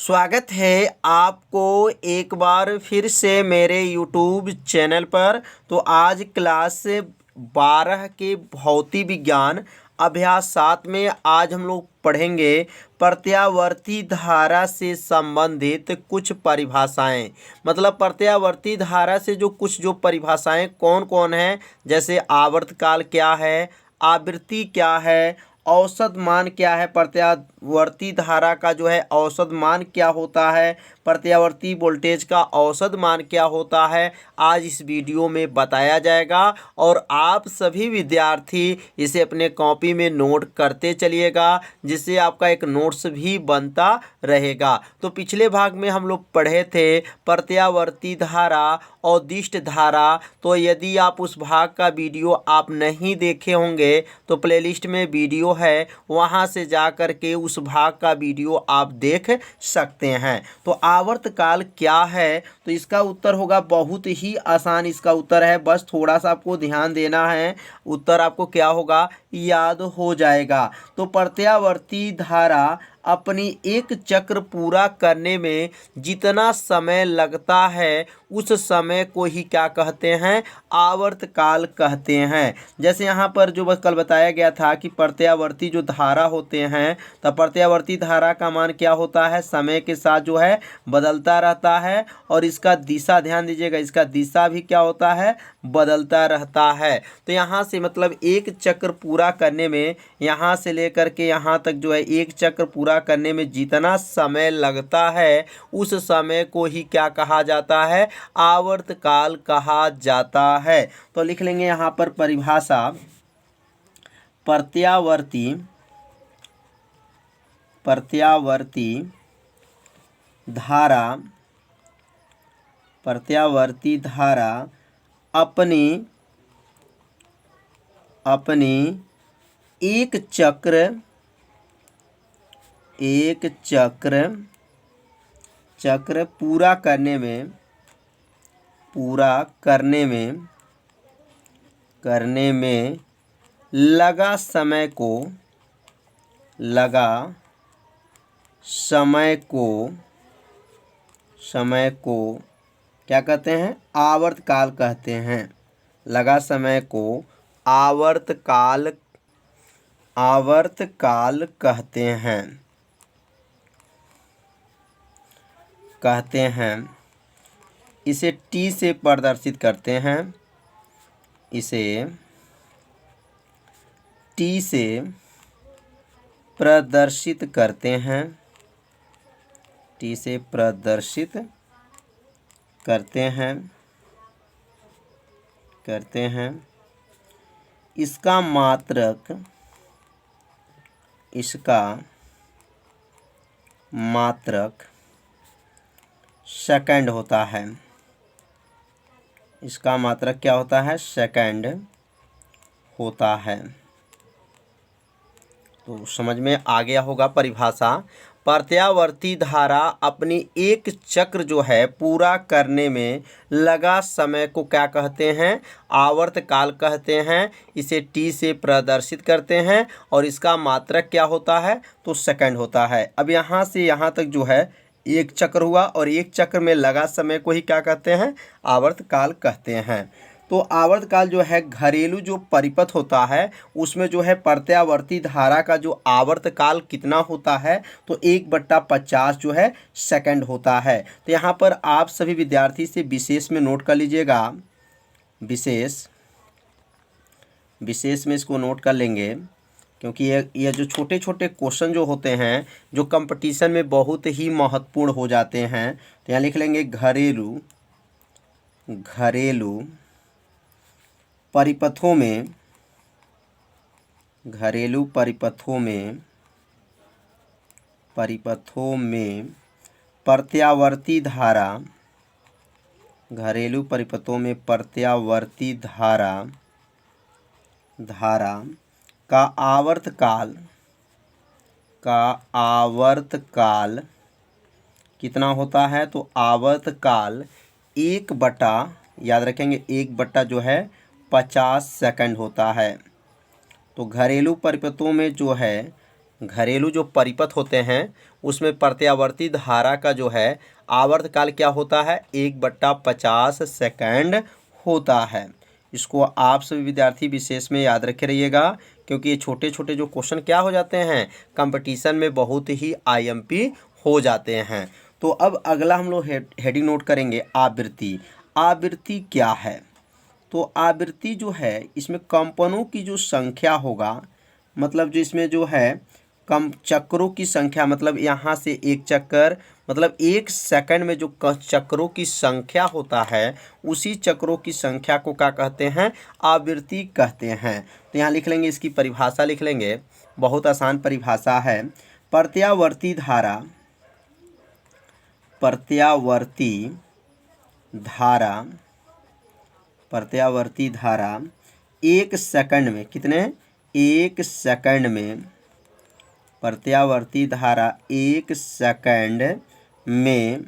स्वागत है आपको एक बार फिर से मेरे यूट्यूब चैनल पर। तो आज क्लास 12 के भौतिक विज्ञान अभ्यास 7 में आज हम लोग पढ़ेंगे प्रत्यावर्ती धारा से संबंधित कुछ परिभाषाएं। मतलब प्रत्यावर्ती धारा से जो परिभाषाएं कौन कौन हैं, जैसे आवर्तकाल क्या है, आवृत्ति क्या है, औसत मान क्या है, प्रत्यावर्ती धारा का जो है औसत मान क्या होता है, प्रत्यावर्ती वोल्टेज का औसत मान क्या होता है, आज इस वीडियो में बताया जाएगा। और आप सभी विद्यार्थी इसे अपने कॉपी में नोट करते चलिएगा, जिससे आपका एक नोट्स भी बनता रहेगा। तो पिछले भाग में हम लोग पढ़े थे प्रत्यावर्ती धारा और दिष्ट धारा। तो यदि आप उस भाग का वीडियो आप नहीं देखे होंगे तो प्लेलिस्ट में वीडियो है, वहां से जा कर के उस भाग का वीडियो आप देख सकते हैं। तो आवर्तकाल क्या है, तो इसका उत्तर होगा बहुत ही आसान। इसका उत्तर है, बस थोड़ा सा आपको ध्यान देना है, उत्तर आपको क्या होगा याद हो जाएगा। तो प्रत्यावर्ती धारा अपनी एक चक्र पूरा करने में जितना समय लगता है उस समय को ही क्या कहते हैं, आवर्तकाल कहते हैं। जैसे यहाँ पर जो बस कल बताया गया था कि प्रत्यावर्ती जो धारा होते हैं, तो प्रत्यावर्ती धारा का मान क्या होता है, समय के साथ जो है बदलता रहता है। और इसका दिशा ध्यान दीजिएगा, इसका दिशा भी क्या होता है, बदलता रहता है। तो यहाँ से मतलब एक चक्र पूरा करने में, यहाँ से लेकर के यहाँ तक जो है एक चक्र पूरा करने में जितना समय लगता है उस समय को ही क्या कहा जाता है, आवर्तकाल कहा जाता है। तो लिख लेंगे यहाँ पर परिभाषा, प्रत्यावर्ती धारा अपनी एक चक्र पूरा करने में लगा समय को क्या कहते हैं, आवर्तकाल कहते हैं। लगा समय को आवर्तकाल कहते हैं। इसे टी से प्रदर्शित करते हैं, इसे टी से प्रदर्शित करते हैं, टी से प्रदर्शित करते हैं। इसका मात्रक सेकंड होता है। इसका मात्रक क्या होता है, सेकंड होता है। तो समझ में आ गया होगा परिभाषा। प्रत्यावर्ती धारा अपनी एक चक्र जो है पूरा करने में लगा समय को क्या कहते हैं, आवर्तकाल कहते हैं। इसे टी से प्रदर्शित करते हैं और इसका मात्रक क्या होता है, तो सेकंड होता है। अब यहाँ से यहाँ तक जो है एक चक्र हुआ और एक चक्र में लगा समय को ही क्या कहते हैं, आवर्तकाल कहते हैं। तो आवर्तकाल जो है घरेलू जो परिपथ होता है उसमें जो है प्रत्यावर्ती धारा का जो आवर्तकाल कितना होता है, तो 1/50 जो है सेकंड होता है। तो यहाँ पर आप सभी विद्यार्थी से विशेष में नोट कर लीजिएगा, विशेष में इसको नोट कर लेंगे, क्योंकि ये जो छोटे छोटे क्वेश्चन जो होते हैं जो कंपटीशन में बहुत ही महत्वपूर्ण हो जाते हैं। तो यहाँ लिख लेंगे घरेलू परिपथों में प्रत्यावर्ती धारा, घरेलू परिपथों में प्रत्यावर्ती धारा का आवर्तकाल कितना होता है, तो आवर्तकाल 1/, याद रखेंगे 1/ जो है 50 सेकंड होता है। तो घरेलू परिपथों में जो है घरेलू जो परिपथ होते हैं उसमें प्रत्यावर्ती धारा का जो है आवर्तकाल क्या होता है, 1/50 सेकंड होता है। इसको आप सभी विद्यार्थी विशेष में याद रखे रहिएगा, क्योंकि ये छोटे छोटे जो क्वेश्चन क्या हो जाते हैं कंपटीशन में बहुत ही आईएमपी हो जाते हैं। तो अब अगला हम लोग हेडिंग नोट करेंगे, आवृत्ति। आवृत्ति क्या है? तो आवृत्ति जो है इसमें कंपनों की जो संख्या होगा, मतलब जो इसमें जो है कम चक्रों की संख्या, मतलब यहाँ से एक चक्कर, मतलब एक सेकंड में जो चक्रों की संख्या होता है उसी चक्रों की संख्या को क्या कहते हैं, आवृत्ति कहते हैं। तो यहाँ लिख लेंगे, इसकी परिभाषा लिख लेंगे, बहुत आसान परिभाषा है। प्रत्यावर्ती धारा, प्रत्यावर्ती धारा, प्रत्यावर्ती धारा एक सेकंड में, कितने, एक सेकंड में, प्रत्यावर्ती धारा एक सेकंड में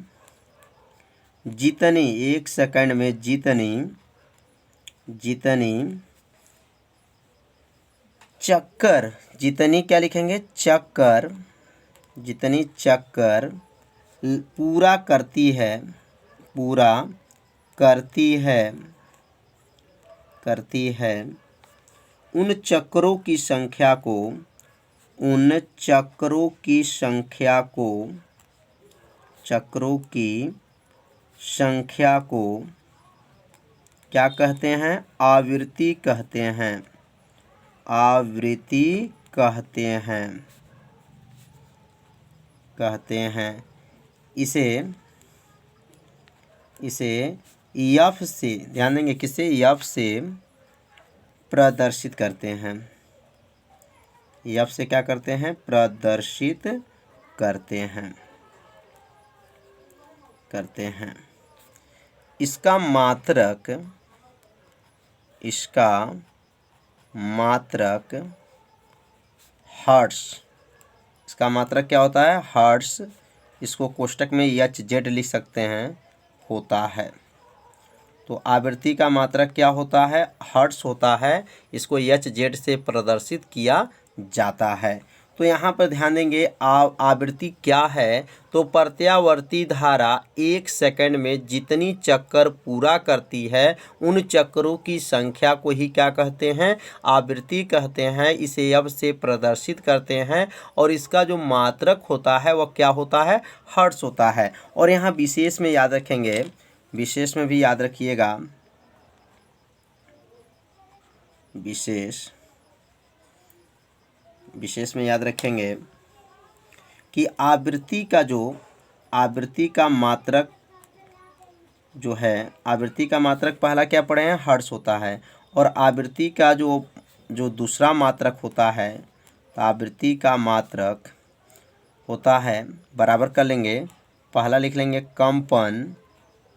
जितनी, एक सेकंड में जितनी चक्कर, जितनी क्या लिखेंगे, चक्कर, जितनी चक्कर पूरा करती है, पूरा करती है, उन चक्रों की संख्या को, उन चक्रों की संख्या को, चक्रों की संख्या को क्या कहते हैं, आवृत्ति कहते हैं, आवृत्ति कहते हैं। इसे एफ से, ध्यान देंगे, किसे, एफ से प्रदर्शित करते हैं, एफ से क्या करते हैं, प्रदर्शित करते हैं। इसका मात्रक, हर्ट्ज, इसका मात्रक क्या होता है, हर्ट्ज। इसको कोष्टक में HZ लिख सकते हैं, होता है। तो आवृत्ति का मात्रक क्या होता है, हर्ट्ज होता है। इसको HZ से प्रदर्शित किया जाता है। तो यहाँ पर ध्यान देंगे, आवृत्ति क्या है, तो प्रत्यावर्ती धारा एक सेकंड में जितनी चक्कर पूरा करती है उन चक्रों की संख्या को ही क्या कहते हैं, आवृत्ति कहते हैं। इसे अब से प्रदर्शित करते हैं और इसका जो मात्रक होता है वह क्या होता है, हर्ट्ज होता है। और यहाँ विशेष में याद रखेंगे, विशेष में भी याद रखिएगा, विशेष में याद रखेंगे कि आवृत्ति का मात्रक जो है, आवृत्ति का मात्रक पहला क्या पढ़े हैं, हर्ट्ज होता है। और आवृत्ति का जो दूसरा मात्रक होता है, तो आवृत्ति का मात्रक होता है, बराबर कर लेंगे, पहला लिख लेंगे कंपन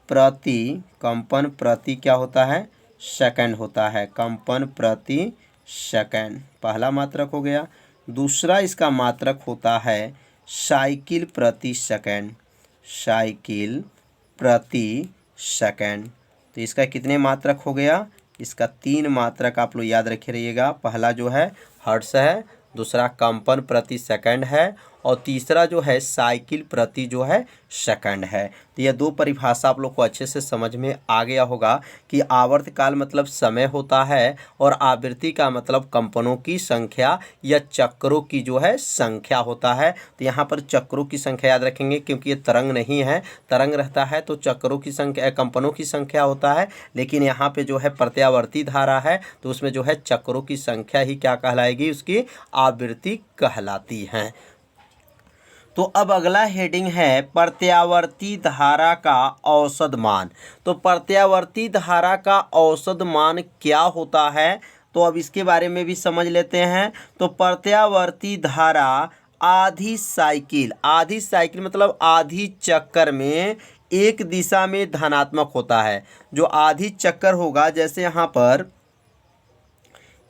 प्रति क्या होता है, सेकंड होता है, कंपन प्रति सेकंड पहला मात्रक हो गया। दूसरा इसका मात्रक होता है साइकिल प्रति सेकंड, साइकिल प्रति सेकंड। तो इसका कितने मात्रक हो गया, इसका 3 मात्रक आप लोग याद रखे रहिएगा। पहला जो है हर्ट्ज है, दूसरा कंपन प्रति सेकंड है और तीसरा जो है साइकिल प्रति जो है सेकंड है। तो यह 2 परिभाषा आप लोग को अच्छे से समझ में आ गया होगा कि आवर्तकाल मतलब समय होता है और आवृत्ति का मतलब कंपनों की संख्या या चक्रों की जो है संख्या होता है। तो यहाँ पर चक्रों की संख्या याद रखेंगे, क्योंकि ये तरंग नहीं है, तरंग रहता है तो चक्रों की संख्या, कंपनों की संख्या होता है। लेकिन यहाँ पे जो है प्रत्यावर्ती धारा है तो उसमें जो है चक्रों की संख्या ही क्या कहलाएगी, उसकी आवृत्ति कहलाती है। तो अब अगला हेडिंग है प्रत्यावर्ती धारा का औसत मान। तो प्रत्यावर्ती धारा का औसत मान क्या होता है, तो अब इसके बारे में भी समझ लेते हैं। तो प्रत्यावर्ती धारा आधी साइकिल मतलब आधी चक्कर में एक दिशा में धनात्मक होता है। जो आधी चक्कर होगा, जैसे यहाँ पर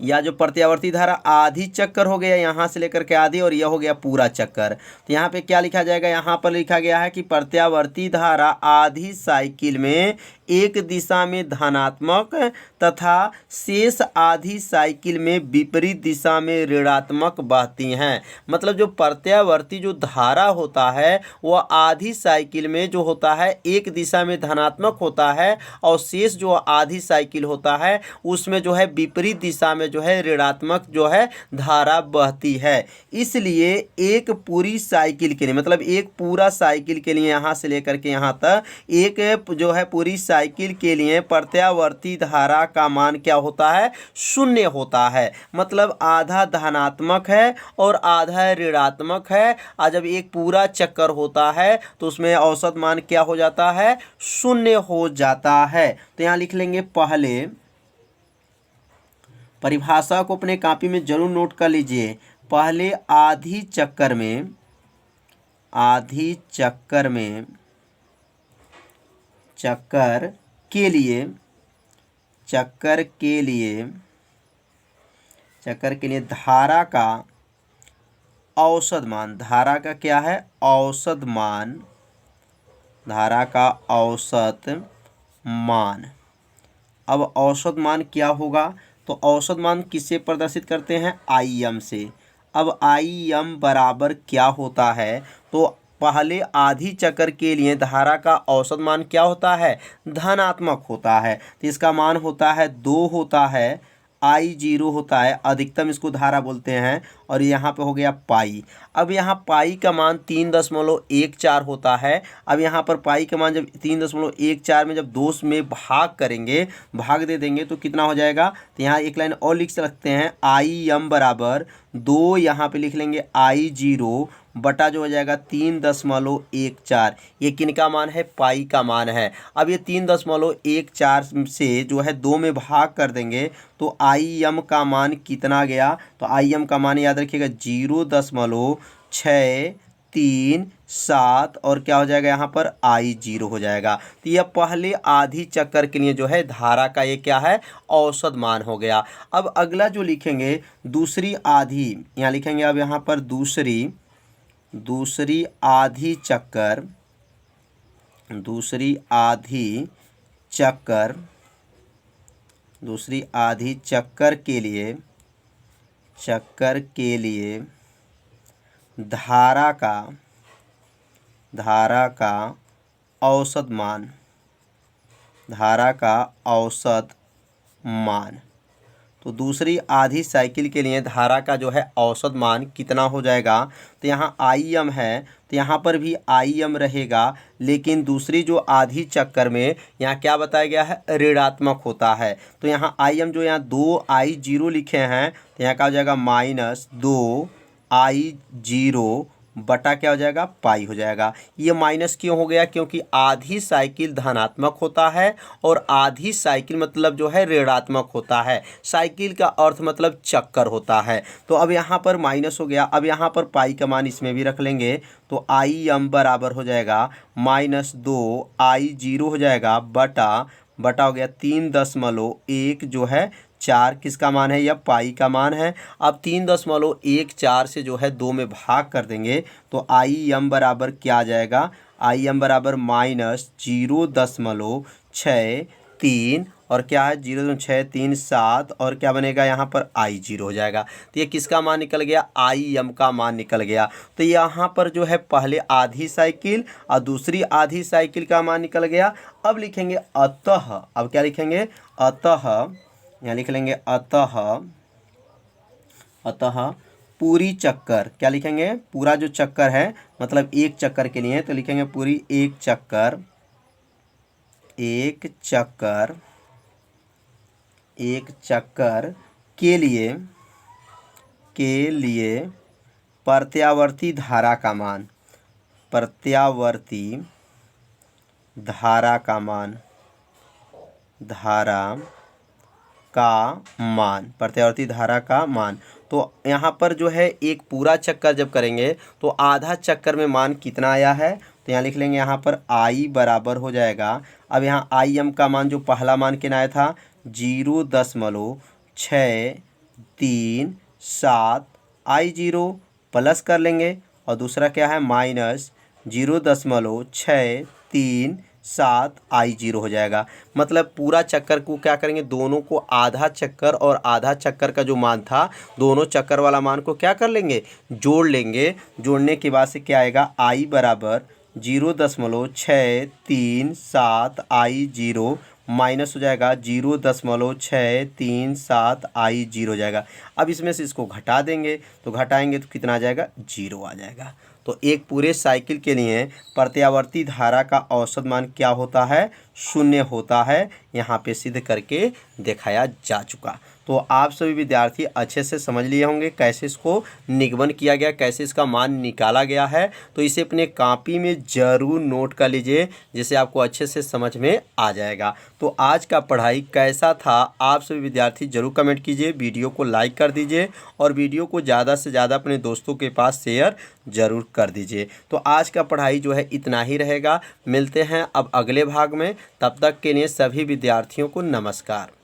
या जो प्रत्यावर्ती धारा आधी चक्कर हो गया, यहाँ से लेकर के आधी, और यह हो गया पूरा चक्कर। तो यहाँ पे क्या लिखा जाएगा, यहाँ पर लिखा गया है कि प्रत्यावर्ती धारा आधी साइकिल में एक दिशा में धनात्मक तथा शेष आधी साइकिल में विपरीत दिशा में ऋणात्मक बहती हैं। मतलब जो प्रत्यावर्ती जो धारा होता है वह आधी साइकिल में जो होता है एक दिशा में धनात्मक होता है और शेष जो आधी साइकिल होता है उसमें जो है विपरीत दिशा में जो है ऋणात्मक जो है धारा बहती है। इसलिए एक पूरी साइकिल के लिए मतलब एक पूरा साइकिल के लिए यहाँ से लेकर के यहाँ तक एक जो है पूरी साइकिल के लिए प्रत्यावर्ती धारा का मान क्या होता है? शून्य होता है। मतलब आधा धनात्मक है और आधा ऋणात्मक है। और जब एक पूरा चक्कर होता है तो उसमें औसत मान क्या हो जाता है? शून्य हो जाता है। तो यहाँ लिख लेंगे पहले परिभाषा को अपने कॉपी में जरूर नोट कर लीजिए। पहले आधी चक्कर में चक्कर के लिए धारा का औसत मान, धारा का क्या है? औसत मान, धारा का औसत मान। अब औसत मान क्या होगा? तो औसत मान किससे प्रदर्शित करते हैं? IM से। अब IM बराबर क्या होता है? तो पहले आधी चक्कर के लिए धारा का औसत मान क्या होता है? धनात्मक होता है। तो इसका मान होता है 2 होता है, I0 होता है, अधिकतम इसको धारा बोलते हैं। और यहाँ पे हो गया पाई। अब यहाँ पाई का मान 3.14 होता है। अब यहाँ पर पाई का मान जब 3.14 में जब 2 में भाग करेंगे, भाग दे देंगे तो कितना हो जाएगा? तो यहाँ एक लाइन और लिख सकते हैं, IM बराबर 2, यहाँ पे लिख लेंगे I0 बटा जो हो जाएगा 3.14। ये किनका मान है? पाई का मान है। अब ये 3.14 से जो है 2 में भाग कर देंगे तो IM का मान कितना गया? तो IM का मान याद रखिएगा 0.637 और क्या हो जाएगा यहाँ पर? I0 हो जाएगा। तो यह पहले आधी चक्कर के लिए जो है धारा का ये क्या है? औसत मान हो गया। अब अगला जो लिखेंगे दूसरी आधी, यहाँ लिखेंगे अब यहाँ पर दूसरी आधी चक्कर के लिए धारा का औसत मान। तो दूसरी आधी साइकिल के लिए धारा का जो है औसत मान कितना हो जाएगा? तो यहाँ IM है तो यहाँ पर भी IM रहेगा, लेकिन दूसरी जो आधी चक्कर में यहाँ क्या बताया गया है? ऋणात्मक होता है। तो यहाँ IM जो यहाँ 2I0 लिखे हैं तो यहाँ क्या हो जाएगा? -2I0 बटा क्या हो जाएगा? पाई हो जाएगा। ये माइनस क्यों हो गया? क्योंकि आधी साइकिल धनात्मक होता है और आधी साइकिल मतलब जो है ऋणात्मक होता है। साइकिल का अर्थ मतलब चक्कर होता है। तो अब यहाँ पर माइनस हो गया। अब यहाँ पर पाई का मान इसमें भी रख लेंगे तो IM बराबर हो जाएगा -2I0 हो जाएगा बटा हो गया 3.14 जो है 4 किसका मान है? यह पाई का मान है। अब 3.14 से जो है 2 में भाग कर देंगे तो IM बराबर क्या आ जाएगा? IM बराबर -0.637 और क्या है? 0.637 और क्या बनेगा यहाँ पर? I0 हो जाएगा। तो ये किसका मान निकल गया? IM का मान निकल गया। तो यहाँ पर जो है पहले आधी साइकिल और दूसरी आधी साइकिल का मान निकल गया। अब लिखेंगे अतः। अब क्या लिखेंगे? अतः, यहाँ लिख लेंगे अतः पूरी चक्कर, क्या लिखेंगे? पूरा जो चक्कर है मतलब एक चक्कर के लिए, तो लिखेंगे पूरी एक चक्कर के लिए प्रत्यावर्ती धारा का मान, प्रत्यावर्ती धारा का मान तो यहाँ पर जो है एक पूरा चक्कर जब करेंगे तो आधा चक्कर में मान कितना आया है? तो यहाँ लिख लेंगे यहाँ पर I बराबर हो जाएगा। अब यहाँ IM का मान जो पहला मान कितना आया था? 0.637 I0 प्लस कर लेंगे और दूसरा क्या है? -0.637 7 आई 0 हो जाएगा। मतलब पूरा चक्कर को क्या करेंगे, दोनों को आधा चक्कर और आधा चक्कर का जो मान था, दोनों चक्कर वाला मान को क्या कर लेंगे, जोड़ लेंगे। जोड़ने के बाद से क्या आएगा, आई बराबर 0.637 आई 0 माइनस हो जाएगा 0.637 आई 0 हो जाएगा। अब इसमें से इसको घटा देंगे, तो घटाएंगे तो कितना आ जाएगा, 0 आ जाएगा। तो एक पूरे साइकिल के लिए प्रत्यावर्ती धारा का औसत मान क्या होता है, 0 होता है। यहाँ पे सिद्ध करके दिखाया जा चुका। तो आप सभी विद्यार्थी अच्छे से समझ लिए होंगे कैसे इसको निगमन किया गया, कैसे इसका मान निकाला गया है। तो इसे अपने कॉपी में ज़रूर नोट कर लीजिए, जिससे आपको अच्छे से समझ में आ जाएगा। तो आज का पढ़ाई कैसा था, आप सभी विद्यार्थी ज़रूर कमेंट कीजिए, वीडियो को लाइक कर दीजिए और वीडियो को ज़्यादा से ज़्यादा अपने दोस्तों के पास शेयर ज़रूर कर दीजिए। तो आज का पढ़ाई जो है इतना ही रहेगा। मिलते हैं अब अगले भाग में, तब तक के लिए सभी विद्यार्थियों को नमस्कार।